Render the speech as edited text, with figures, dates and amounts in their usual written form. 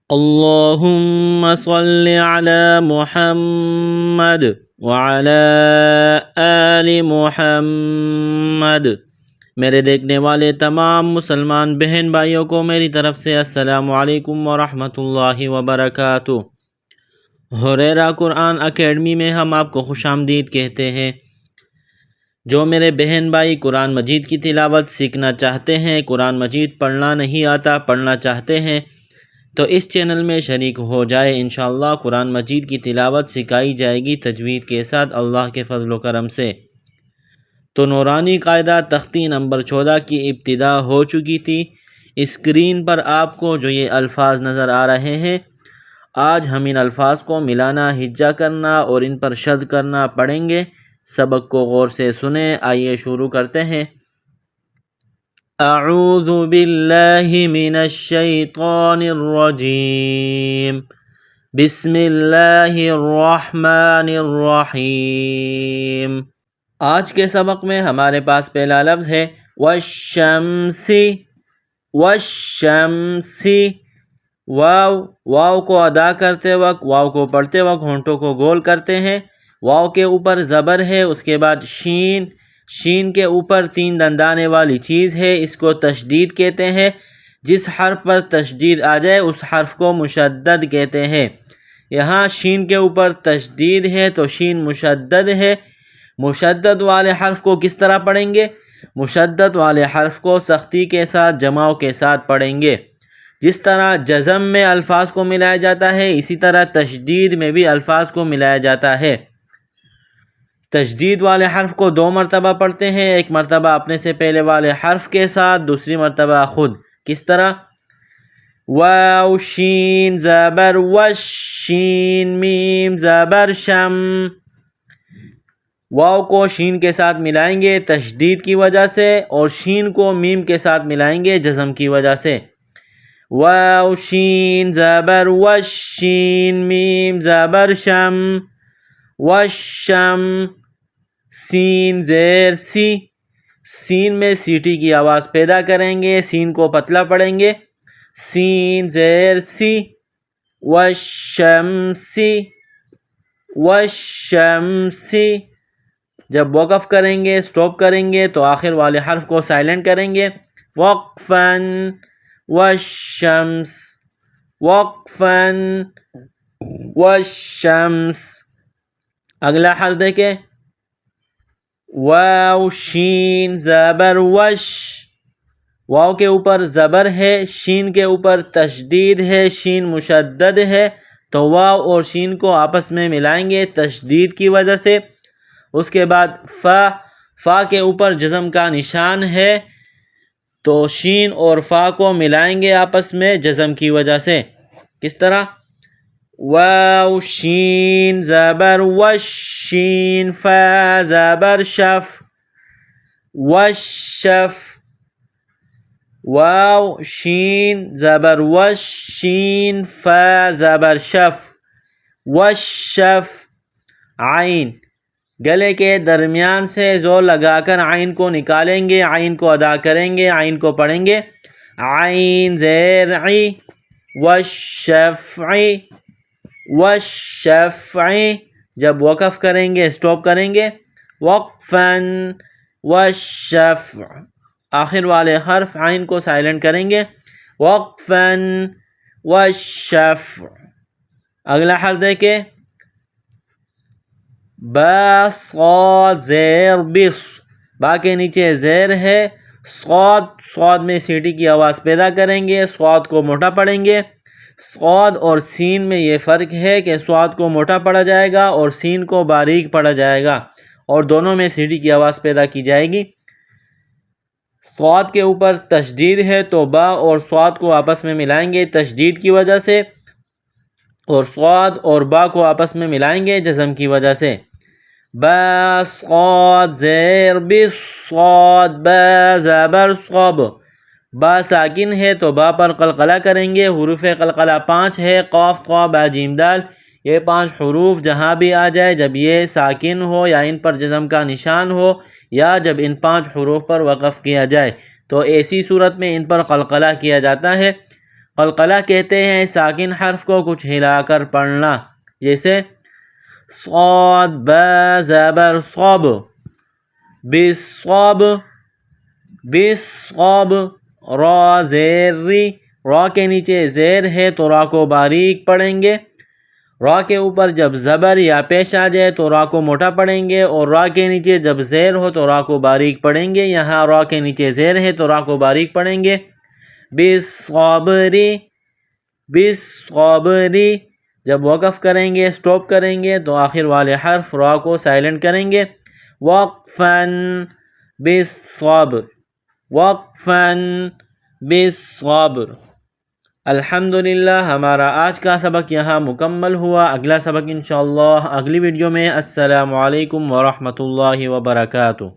اللهم صل على محمد وعلى آل محمد۔ میرے دیکھنے والے تمام مسلمان بہن بھائیوں کو میری طرف سے السلام علیکم ورحمۃ اللہ وبرکاتہ۔ ہریرہ قرآن اکیڈمی میں ہم آپ کو خوش آمدید کہتے ہیں۔ جو میرے بہن بھائی قرآن مجید کی تلاوت سیکھنا چاہتے ہیں، قرآن مجید پڑھنا نہیں آتا، پڑھنا چاہتے ہیں، تو اس چینل میں شریک ہو جائے۔ انشاءاللہ قرآن مجید کی تلاوت سکھائی جائے گی تجوید کے ساتھ اللہ کے فضل و کرم سے۔ تو نورانی قاعدہ تختی نمبر 14 کی ابتدا ہو چکی تھی۔ اسکرین پر آپ کو جو یہ الفاظ نظر آ رہے ہیں، آج ہم ان الفاظ کو ملانا، ہجا کرنا اور ان پر شد کرنا پڑھیں گے۔ سبق کو غور سے سنیں۔ آئیے شروع کرتے ہیں۔ اعوذ باللہ من الشیطان الرجیم، بسم اللہ الرحمن الرحیم۔ آج کے سبق میں ہمارے پاس پہلا لفظ ہے والشمس۔ والشمس، واو کو ادا کرتے وقت، واو کو پڑھتے وقت ہونٹوں کو گول کرتے ہیں۔ واو کے اوپر زبر ہے، اس کے بعد شین، شین کے اوپر 3 دندانے والی چیز ہے، اس کو تشدید کہتے ہیں۔ جس حرف پر تشدید آ جائے اس حرف کو مشدد کہتے ہیں۔ یہاں شین کے اوپر تشدید ہے تو شین مشدد ہے۔ مشدد والے حرف کو کس طرح پڑھیں گے؟ مشدد والے حرف کو سختی کے ساتھ، جماؤ کے ساتھ پڑھیں گے۔ جس طرح جزم میں الفاظ کو ملایا جاتا ہے، اسی طرح تشدید میں بھی الفاظ کو ملایا جاتا ہے۔ تشدید والے حرف کو 2 مرتبہ پڑھتے ہیں، ایک مرتبہ اپنے سے پہلے والے حرف کے ساتھ، دوسری مرتبہ خود۔ کس طرح؟ واو شین زبر وش، شین میم زبر شم۔ واو کو شین کے ساتھ ملائیں گے تشدید کی وجہ سے، اور شین کو میم کے ساتھ ملائیں گے جزم کی وجہ سے۔ واو شین زبر وش، شین میم زبر شم، والشم۔ سین زیر سی، سین میں سیٹی کی آواز پیدا کریں گے، سین کو پتلا پڑھیں گے۔ سین زیر سی، والشمسی، والشمسی۔ جب وقف کریں گے، سٹاپ کریں گے تو آخر والے حرف کو سائلنٹ کریں گے۔ وقفاً، والشمس، وقفاً، والشمس۔ اگلا حرف دیکھیں، واو شین زبر وش۔ واو کے اوپر زبر ہے، شین کے اوپر تشدید ہے، شین مشدد ہے، تو واو اور شین کو آپس میں ملائیں گے تشدید کی وجہ سے۔ اس کے بعد فا کے اوپر جزم کا نشان ہے، تو شین اور فا کو ملائیں گے آپس میں جزم کی وجہ سے۔ کس طرح؟ واو شین زبر وش، شین فا زبر شف، وشف۔ واو شین زبر وش، شین فا زبر شف، وشف۔ عین، گلے کے درمیان سے زور لگا کر عین کو نکالیں گے، عین کو ادا کریں گے، عین کو پڑھیں گے۔ عین زیر عی، والشفعی، والشفعی۔ جب وقف کریں گے، سٹاپ کریں گے۔ وقفاً، والشفع۔ آخر والے حرف عین کو سائلنٹ کریں گے۔ وقفاً، والشفع۔ اگلا حرف دیکھیں، با صاد زیر بس۔ با کے نیچے زیر ہے، صاد، صاد میں سیٹی کی آواز پیدا کریں گے، صاد کو موٹا پڑھیں گے۔ صاد اور سین میں یہ فرق ہے کہ صاد کو موٹا پڑھا جائے گا اور سین کو باریک پڑھا جائے گا، اور دونوں میں سیٹی کی آواز پیدا کی جائے گی۔ صاد کے اوپر تشدید ہے تو با اور صاد کو آپس میں ملائیں گے تشدید کی وجہ سے، اور صاد اور با کو آپس میں ملائیں گے جزم کی وجہ سے۔ با صاد زیر بس، صاد با زبر صب۔ با ساکن ہے تو با پر قلقلہ کریں گے۔ حروف قلقلہ 5 ہے، قاف، طا، با، جیم، دال۔ یہ 5 حروف جہاں بھی آ جائے، جب یہ ساکن ہو یا ان پر جزم کا نشان ہو، یا جب ان 5 حروف پر وقف کیا جائے، تو ایسی صورت میں ان پر قلقلہ کیا جاتا ہے۔ قلقلہ کہتے ہیں ساکن حرف کو کچھ ہلا کر پڑھنا، جیسے صاد با زبر صاب، بالصاب، بالصاب، را زیر ری، را کے نیچے زیر ہے تو را کو باریک پڑھیں گے، را کے اوپر جب زبر یا پیش آ جائے تو را کو موٹا پڑھیں گے، اور را کے نیچے جب زیر ہو تو را کو باریک پڑھیں گے۔ یہاں را کے نیچے زیر ہے تو را کو باریک پڑھیں گے۔ بالصبری، بالصبری، جب وقف کریں گے، سٹاپ کریں گے تو آخر والے حرف را کو سائلنٹ کریں گے۔ وقفاً بالصبر، وقفاً بالصبر۔ الحمدللہ ہمارا آج کا سبق یہاں مکمل ہوا۔ اگلا سبق انشاءاللہ اگلی ویڈیو میں۔ السلام علیکم ورحمۃ اللہ وبرکاتہ۔